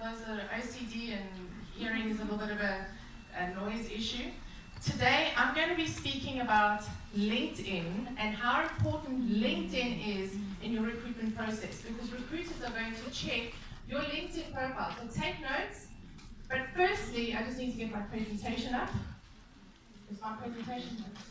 those that are OCD and hearing is a little bit of a noise issue. Today, I'm going to be speaking about LinkedIn and how important LinkedIn is in your recruitment process, because recruiters are going to check your LinkedIn profile. So take notes, but firstly, I just need to get my presentation up. Is my presentation up?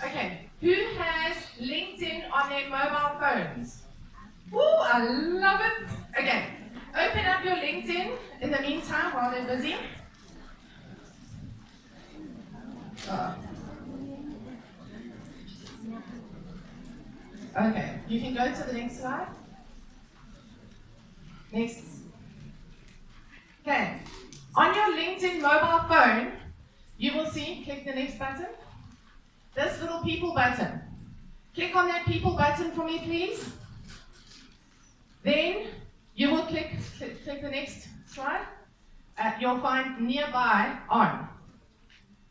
Okay, who has LinkedIn on their mobile phones? Ooh, I love it. Okay, open up your LinkedIn in the meantime while they're busy. Okay, you can go to the next slide. Next. Okay, on your LinkedIn mobile phone, you will see, click the next button, this little people button. Click on that people button for me, please. Then you will click the next slide. You'll find nearby on.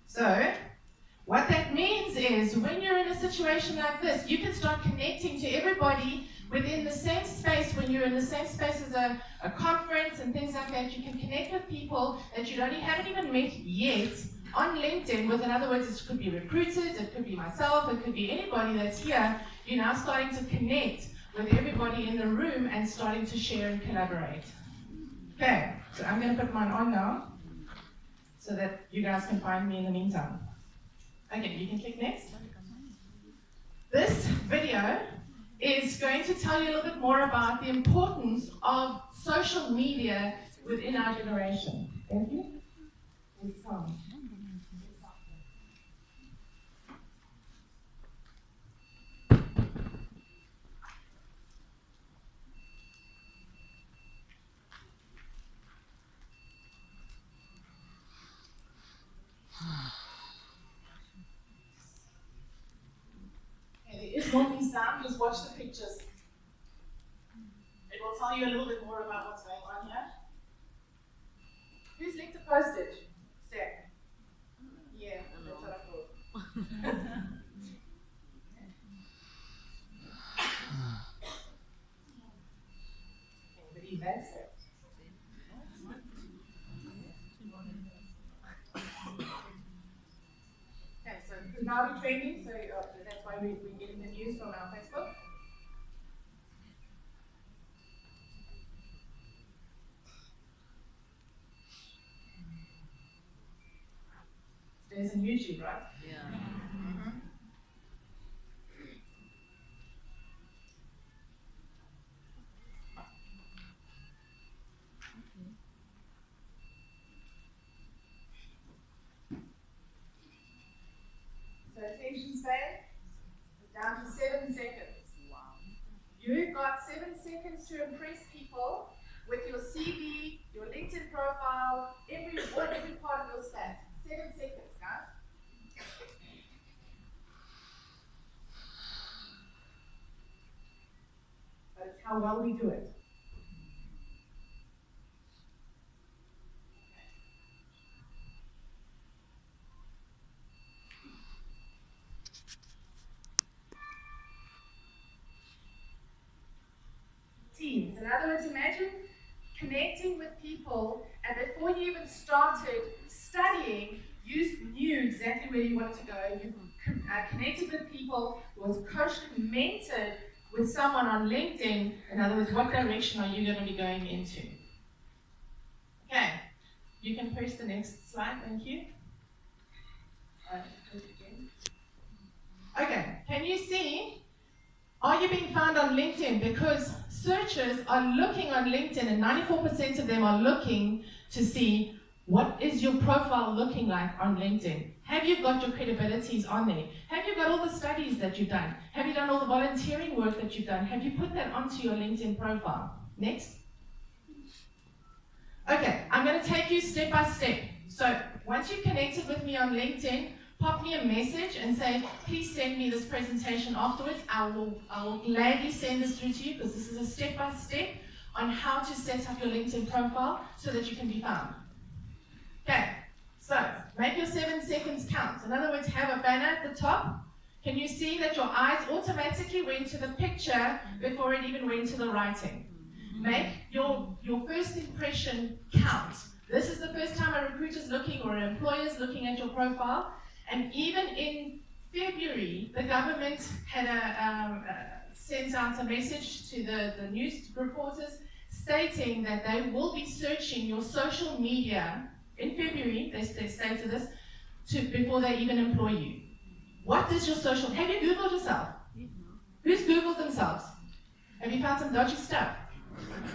So what that means is when you're in a situation like this, you can start connecting to everybody within the same space. When you're in the same space as a conference and things like that, you can connect with people that you haven't even met yet on LinkedIn. In other words, it could be recruiters, it could be myself, it could be anybody that's here. You're now starting to connect with everybody in the room and starting to share and collaborate. Okay, so I'm going to put mine on now so that you guys can find me in the meantime. Okay, you can click next. This video is going to tell you a little bit more about the importance of social media within our generation. Thank you. It won't be sound, just watch the pictures. It will tell you a little bit more about what's going on here. Who's licked a postage? Stack. Yeah, that's what I thought. Anybody that's it. Okay, so now we're training, so that's why we're getting the news from our Facebook. There's in YouTube, right? Yeah. Mm-hmm. So attention span is down to 7 seconds. Wow. You've got 7 seconds to impress people with your CV, your LinkedIn profile, every part of your stack. 7 seconds, guys. But it's how well we do it. Teams. In other words, imagine connecting with people, and before you even started studying, you knew exactly where you wanted to go. You connected with people, was coached and mentored with someone on LinkedIn. In other words, what direction are you going to be going into? Okay, you can press the next slide, thank you. Okay, can you see? Are you being found on LinkedIn? Because searchers are looking on LinkedIn, and 94% of them are looking to see what is your profile looking like on LinkedIn. Have you got your credibilities on there? Have you got all the studies that you've done? Have you done all the volunteering work that you've done? Have you put that onto your LinkedIn profile? Next. Okay, I'm going step by step. So once you've connected with me on LinkedIn, pop me a message and say, please send me this presentation afterwards. I will gladly send this through to you because this is a step by step on how to set up your LinkedIn profile so that you can be found. Okay, so make your 7 seconds count. In other words, have a banner at the top. Can you see that your eyes automatically went to the picture before it even went to the writing? Make your first impression count. This is the first time a recruiter's looking or an employer's looking at your profile. And even in February, the government had sent out a message to the news reporters stating that they will be searching your social media in February, they stated this, before they even employ you. What is your social? Have you Googled yourself? Who's Googled themselves? Have you found some dodgy stuff?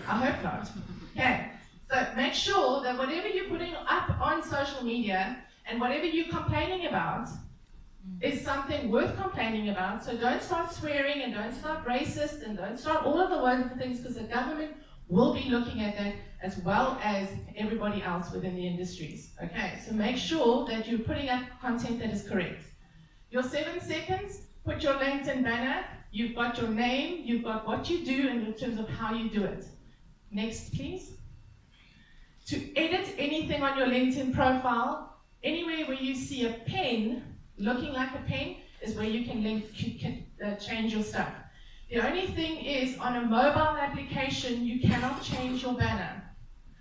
I hope not. Okay, so make sure that whatever you're putting up on social media and whatever you're complaining about is something worth complaining about. So don't start swearing and don't start racist and don't start all of the wonderful things because the government will be looking at that as well as everybody else within the industries. Okay, so make sure that you're putting up content that is correct. Your 7 seconds, put your LinkedIn banner, you've got your name, you've got what you do in terms of how you do it. Next, please. To edit anything on your LinkedIn profile, anywhere where you see a pen, looking like a pen, is where you can change your stuff. The only thing is, on a mobile application, you cannot change your banner.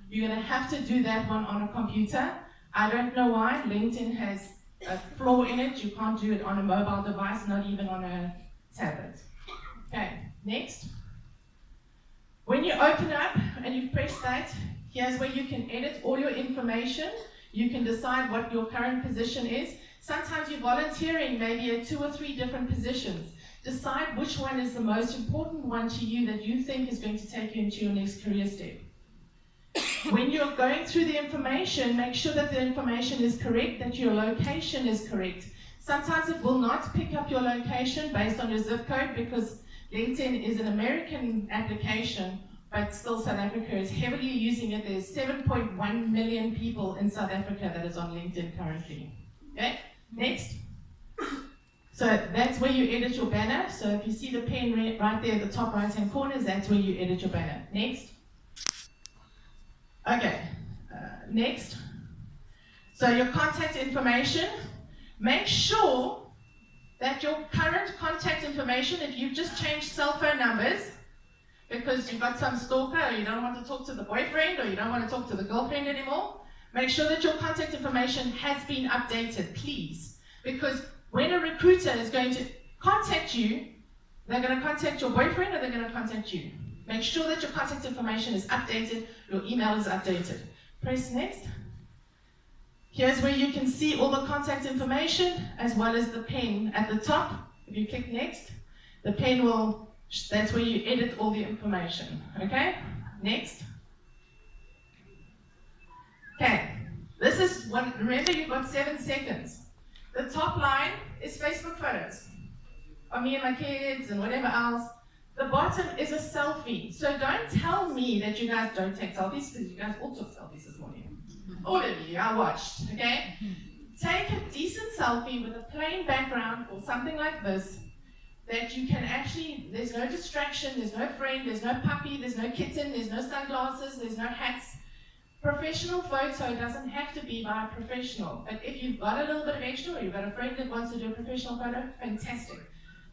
You're going to have to do that one on a computer. I don't know why. LinkedIn has a flaw in it. You can't do it on a mobile device, not even on a tablet. Okay, next. When you open up and you press that, here's where you can edit all your information. You can decide what your current position is. Sometimes you're volunteering maybe at 2 or 3 different positions. Decide which one is the most important one to you that you think is going to take you into your next career step. When you're going through the information, make sure that the information is correct, that your location is correct. Sometimes it will not pick up your location based on your zip code because LinkedIn is an American application, but still South Africa is heavily using it. There's 7.1 million people in South Africa that is on LinkedIn currently. Okay, next. So that's where you edit your banner. So if you see the pen right there at the top right-hand corners, that's where you edit your banner. Next. Okay, next. So your contact information, make sure that your current contact information, if you've just changed cell phone numbers, because you've got some stalker, or you don't want to talk to the boyfriend, or you don't want to talk to the girlfriend anymore, make sure that your contact information has been updated, please. Because when a recruiter is going to contact you, they're going to contact your boyfriend or they're going to contact you. Make sure that your contact information is updated, your email is updated. Press next. Here's where you can see all the contact information as well as the pen at the top. If you click next, the pen will, that's where you edit all the information. Okay? Next. Okay, this is what, remember you've got 7 seconds. The top line is Facebook photos of me and my kids and whatever else. The bottom is a selfie. So don't tell me that you guys don't take selfies because you guys all took selfies this morning. All of you, I watched, okay? Take a decent selfie with a plain background or something like this that you can actually, there's no distraction, there's no friend, there's no puppy, there's no kitten, there's no sunglasses, there's no hats. Professional photo doesn't have to be by a professional, but if you've got a little bit of extra or you've got a friend that wants to do a professional photo, fantastic.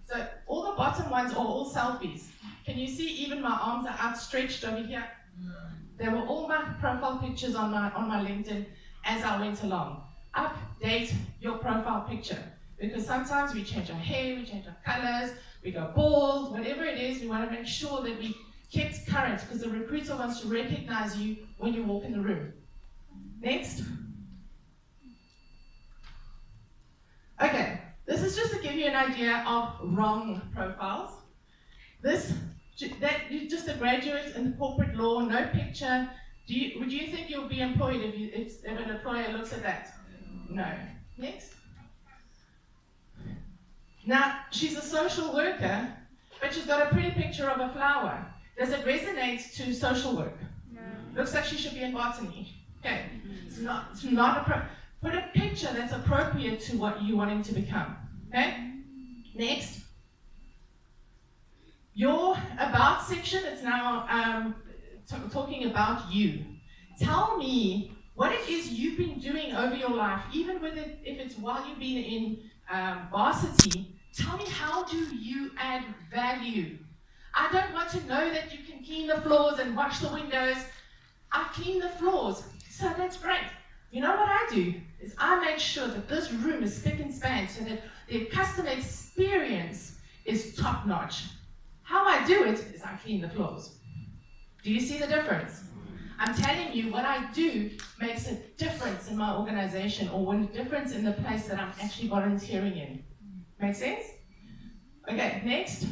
So all the bottom ones are all selfies. Can you see even my arms are outstretched over here? They were all my profile pictures on my LinkedIn as I went along. Update your profile picture, because sometimes we change our hair, we change our colors, we go bald, whatever it is, we want to make sure that we kept current because the recruiter wants to recognize you when you walk in the room. Next. Okay, this is just to give you an idea of wrong profiles. That you're just a graduate in corporate law, no picture. Would you think you'll be employed if an employer looks at that? No. Next. Now, she's a social worker, but she's got a pretty picture of a flower. Does it resonate to social work? No. Looks like she should be in botany. Okay, it's not put a picture that's appropriate to what you're wanting to become. Okay, next. Your about section is now talking about you. Tell me what it is you've been doing over your life, even with it, if it's while you've been in varsity. Tell me, how do you add value? I don't want to know that you can clean the floors and wash the windows. I clean the floors, so that's great. You know what I do is I make sure that this room is spick and span so that the customer experience is top notch. How I do it is I clean the floors. Do you see the difference? I'm telling you, what I do makes a difference in my organization, or a difference in the place that I'm actually volunteering in. Make sense? Okay, next.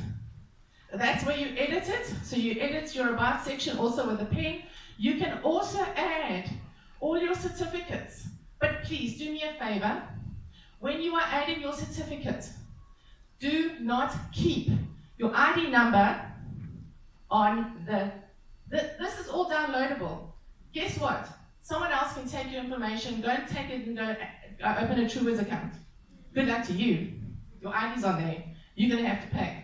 That's where you edit it. So you edit your about section also with a pen. You can also add all your certificates. But please do me a favor. When you are adding your certificate, do not keep your ID number on this is all downloadable. Guess what? Someone else can take your information, go and take it and go open a TrueWiz account. Good luck to you. Your ID's on there. You're going to have to pay.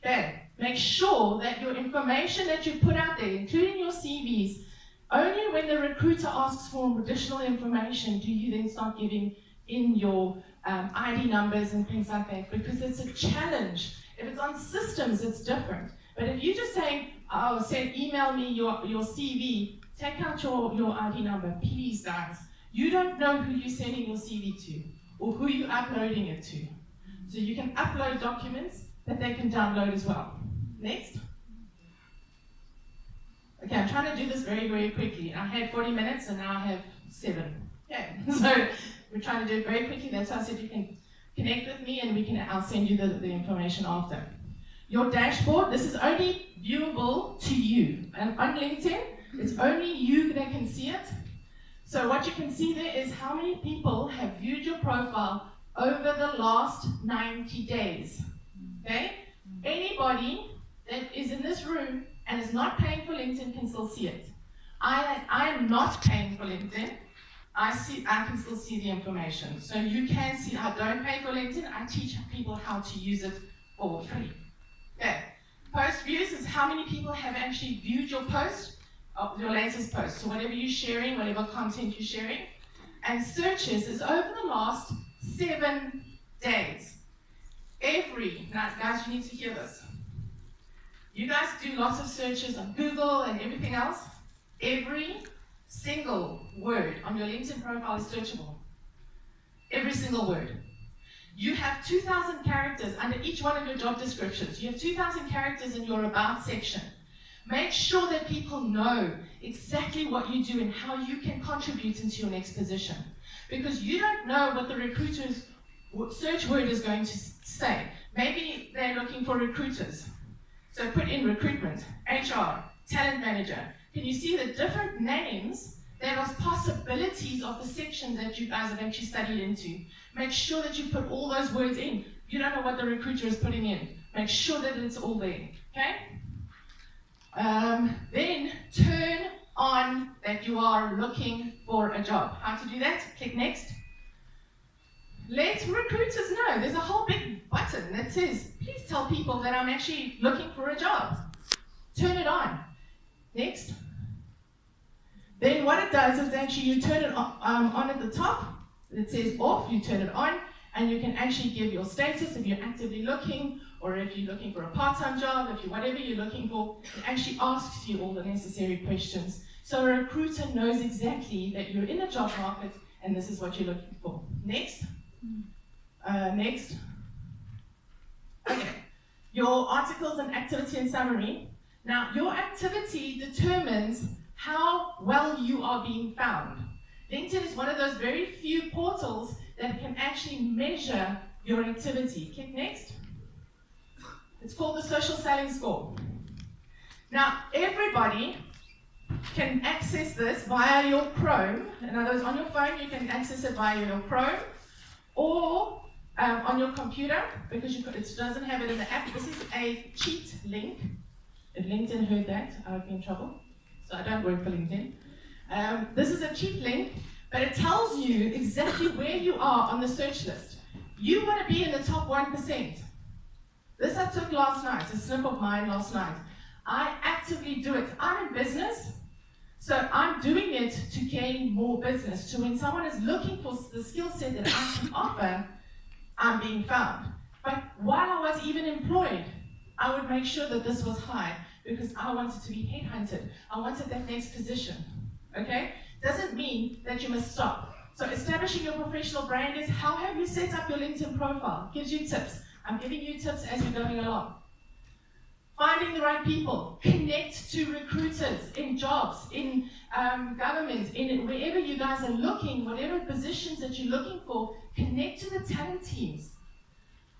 Okay. Make sure that your information that you put out there, including your CVs, only when the recruiter asks for additional information do you then start giving in your ID numbers and things like that, because it's a challenge. If it's on systems, it's different. But if you're just saying, oh, email me your CV, take out your ID number, please, guys. You don't know who you're sending your CV to or who you're uploading it to. So you can upload documents that they can download as well. Next. Okay, I'm trying to do this very, very quickly. I had 40 minutes and now I have 7. Okay, so we're trying to do it very quickly. That's why I said you can connect with me and I'll send you the information after. Your dashboard, this is only viewable to you. And on LinkedIn, it's only you that can see it. So what you can see there is how many people have viewed your profile over the last 90 days. Okay? Anybody that is in this room and is not paying for LinkedIn can still see it. I am not paying for LinkedIn. I can still see the information. So you can see, I don't pay for LinkedIn. I teach people how to use it for free. Okay. Post views is how many people have actually viewed your post, your latest post. So whatever you're sharing, whatever content you're sharing. And searches is over the last 7 days. Now guys, you need to hear this. You guys do lots of searches on Google and everything else. Every single word on your LinkedIn profile is searchable. Every single word. You have 2,000 characters under each one of your job descriptions. You have 2,000 characters in your about section. Make sure that people know exactly what you do and how you can contribute into your next position. Because you don't know what the recruiter's search word is going to say. Maybe they're looking for recruiters. So put in recruitment, HR, talent manager. Can you see the different names? There are possibilities of the section that you guys have actually studied into. Make sure that you put all those words in. You don't know what the recruiter is putting in. Make sure that it's all there, okay? Then turn on that you are looking for a job. How to do that? Click next. Let recruiters know. There's a whole big button that says, please tell people that I'm actually looking for a job. Turn it on. Next. Then what it does is actually you turn it on at the top. It says off, you turn it on, and you can actually give your status if you're actively looking, or if you're looking for a part-time job, if you're whatever you're looking for. It actually asks you all the necessary questions. So a recruiter knows exactly that you're in the job market and this is what you're looking for. Next. Next. Okay. Your articles and activity and summary. Now, your activity determines how well you are being found. LinkedIn is one of those very few portals that can actually measure your activity. Click next. It's called the social selling score. Now, everybody can access this via your Chrome. In other words, on your phone, you can access it via your Chrome, or on your computer, because it doesn't have it in the app. This is a cheat link. If LinkedIn heard that, I would be in trouble. So I don't work for LinkedIn. This is a cheap link, but it tells you exactly where you are on the search list. You want to be in the top 1%. This I took last night, a snip of mine last night. I actively do it. I'm in business, so I'm doing it to gain more business. So when someone is looking for the skill set that I can offer, I'm being found. But while I was even employed, I would make sure that this was high because I wanted to be headhunted. I wanted that next position. Okay? Doesn't mean that you must stop. So establishing your professional brand is how have you set up your LinkedIn profile? Gives you tips. I'm giving you tips as we're going along. Finding the right people. Connect to recruiters in jobs, in government, in wherever you guys are looking, whatever positions that you're looking for, connect to the talent teams.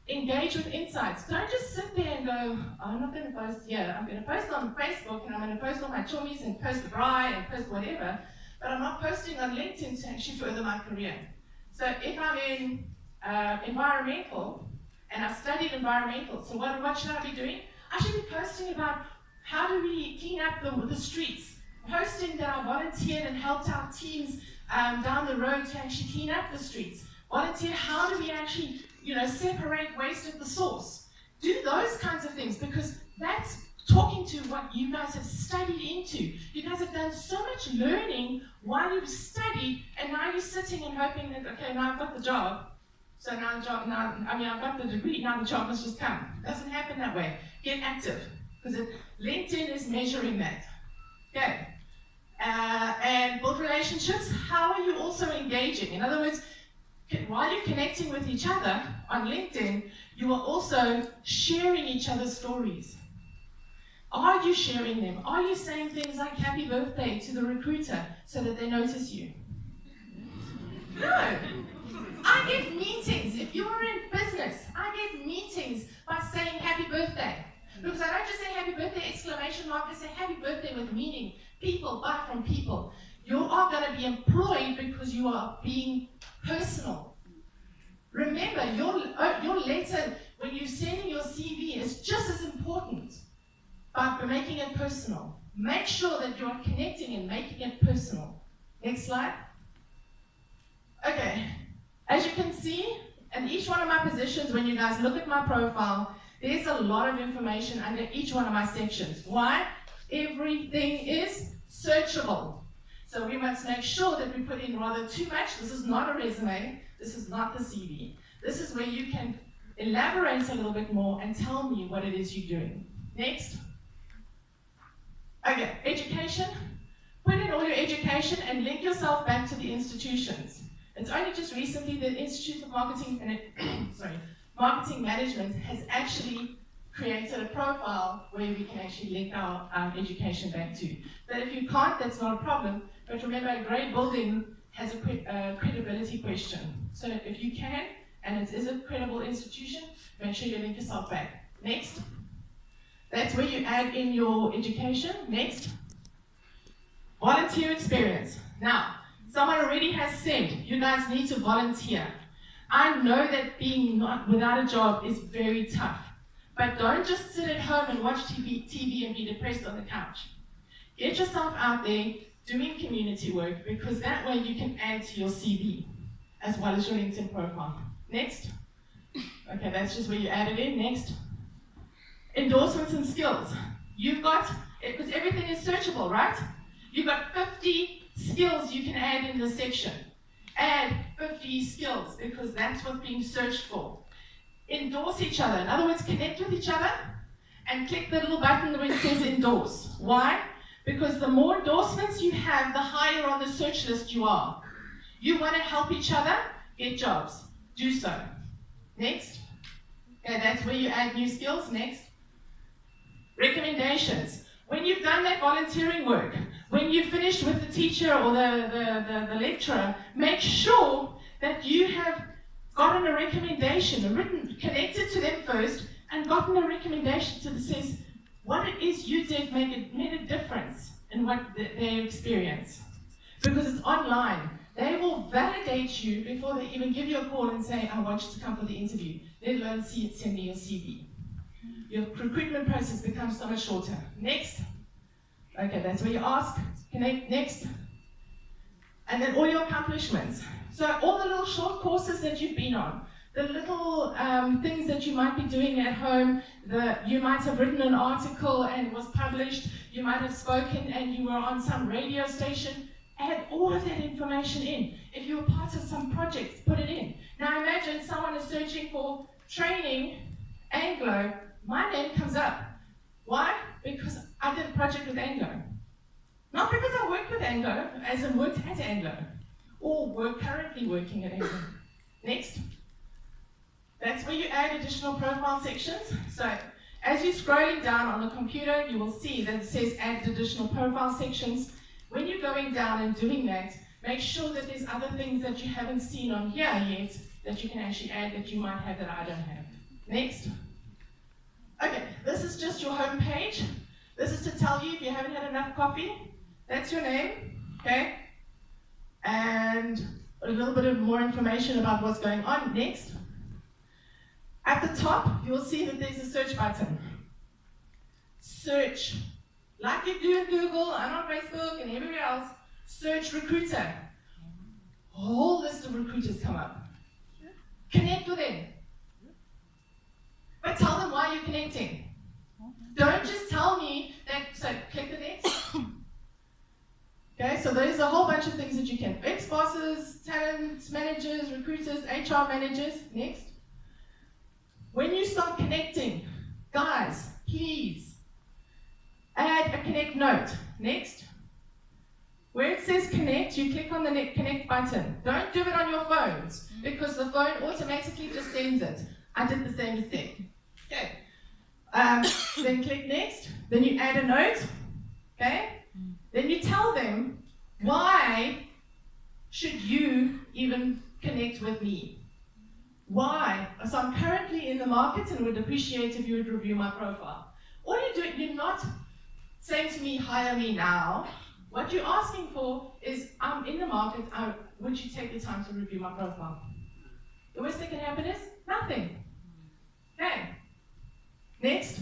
Engage with insights. Don't just sit there and go, oh, I'm not going to post here. I'm going to post on Facebook and I'm going to post on my chummies and post braai and post whatever, but I'm not posting on LinkedIn to actually further my career. So if I'm in environmental and I've studied environmental, so what should I be doing? I should be posting about how do we clean up the streets, posting that I volunteered and helped out teams down the road to actually clean up the streets. Volunteer, how do we actually separate waste at the source? Do those kinds of things because that's talking to what you guys have studied into. You guys have done so much learning while you've studied and now you're sitting and hoping that, okay, now I've got the job. So now the job, I've got the degree, now the job has just come. It doesn't happen that way. Get active, because LinkedIn is measuring that. Okay. And build relationships. How are you also engaging? In other words, while you're connecting with each other on LinkedIn, you are also sharing each other's stories. Are you sharing them? Are you saying things like happy birthday to the recruiter so that they notice you? No. I get meetings. If you are in business, I get meetings by saying happy birthday. Because I don't just say happy birthday, exclamation mark, I say happy birthday with meaning. People buy from people. You are going to be employed because you are being personal. Remember, your letter, when you're sending your CV, is just as important by making it personal. Make sure that you're connecting and making it personal. Next slide. Okay. As you can see, in each one of my positions, when you guys look at my profile, there's a lot of information under each one of my sections. Why? Everything is searchable. So we must make sure that we put in rather too much. This is not a resume. This is not the CV. This is where you can elaborate a little bit more and tell me what it is you're doing. Next. Okay, education. Put in all your education and link yourself back to the institutions. It's only just recently that the Institute of Marketing Marketing Management has actually created a profile where we can actually link our education back to. But if you can't, that's not a problem. But remember, a grade building has a credibility question. So if you can, and it is a credible institution, make sure you link yourself back. Next. That's where you add in your education. Next. Volunteer experience. Now, someone already has said, you guys need to volunteer. I know that being not without a job is very tough, but don't just sit at home and watch TV and be depressed on the couch. Get yourself out there doing community work because that way you can add to your CV as well as your LinkedIn profile. Next. Okay, that's just where you add it in. Next. Endorsements and skills. You've got, because everything is searchable, right? You've got 50 skills you can add in this section. Add 50 skills because that's what's being searched for. Endorse each other. In other words, connect with each other and click the little button where it says endorse. Why? Because the more endorsements you have, the higher on the search list you are. You want to help each other get jobs. Do so. Next. Okay, that's where you add new skills. Next. Recommendations. When you've done that volunteering work, when you've finished with the teacher or the lecturer, make sure that you have gotten a recommendation, connected to them first, and gotten a recommendation that says what it is you did made a difference in what their experience. Because it's online. They will validate you before they even give you a call and say, I want you to come for the interview, let alone send me your CV. Your recruitment process becomes so much shorter. Next. Okay, that's where you ask. Connect. Next. And then all your accomplishments. So all the little short courses that you've been on, the little things that you might be doing at home, you might have written an article and it was published, you might have spoken and you were on some radio station, add all of that information in. If you were part of some project, put it in. Now imagine someone is searching for training, Anglo, my name comes up. Why? Because I did a project with Anglo. Not because I worked with Anglo, as in worked at Anglo, or currently working at Anglo. Next. That's where you add additional profile sections. So as you're scrolling down on the computer, you will see that it says add additional profile sections. When you're going down and doing that, make sure that there's other things that you haven't seen on here yet that you can actually add that you might have that I don't have. Next. Okay, this is just your home page. This is to tell you if you haven't had enough coffee, that's your name, okay? And a little bit of more information about what's going on. Next. At the top, you'll see that there's a search button. Search. Like you do in Google and on Facebook and everywhere else, search recruiter. A whole list of recruiters come up. Connect with them. But tell them why you're connecting. Don't just tell me that, so click the next. Okay, so there's a whole bunch of things that you can. Ex-bosses, talent managers, recruiters, HR managers. Next. When you start connecting, guys, please add a connect note. Next. Where it says connect, you click on the connect button. Don't do it on your phones because the phone automatically just sends it. I did the same mistake. Okay. Then click next. Then you add a note. Okay. Then you tell them why should you even connect with me. Why? So I'm currently in the market and would appreciate if you would review my profile. All you're doing, you're not saying to me, hire me now. What you're asking for is, I'm in the market, would you take the time to review my profile? The worst that can happen is nothing. Okay. Next.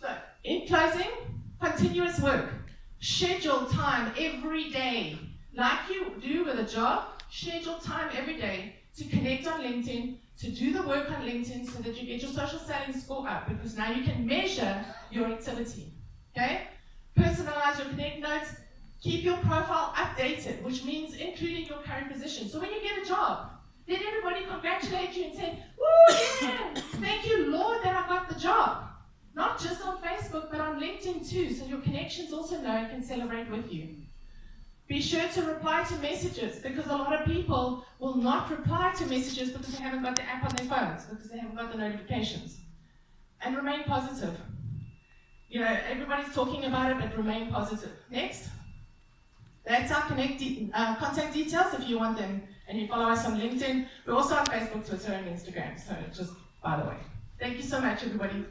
So, in closing, continuous work. Schedule time every day. Like you do with a job, schedule time every day to connect on LinkedIn, to do the work on LinkedIn so that you get your social selling score up, because now you can measure your activity. Okay? Personalize your connect notes. Keep your profile updated, which means including your current position. So when you get a job, let everybody congratulate you and say, woo, yeah, thank you, Lord, that I got the job. Not just on Facebook, but on LinkedIn too, so your connections also know and can celebrate with you. Be sure to reply to messages, because a lot of people will not reply to messages because they haven't got the app on their phones, because they haven't got the notifications. And remain positive. You know, everybody's talking about it, but remain positive. Next. That's our contact details if you want them, and you follow us on LinkedIn. We're also on Facebook, Twitter, and Instagram, so just by the way. Thank you so much, everybody.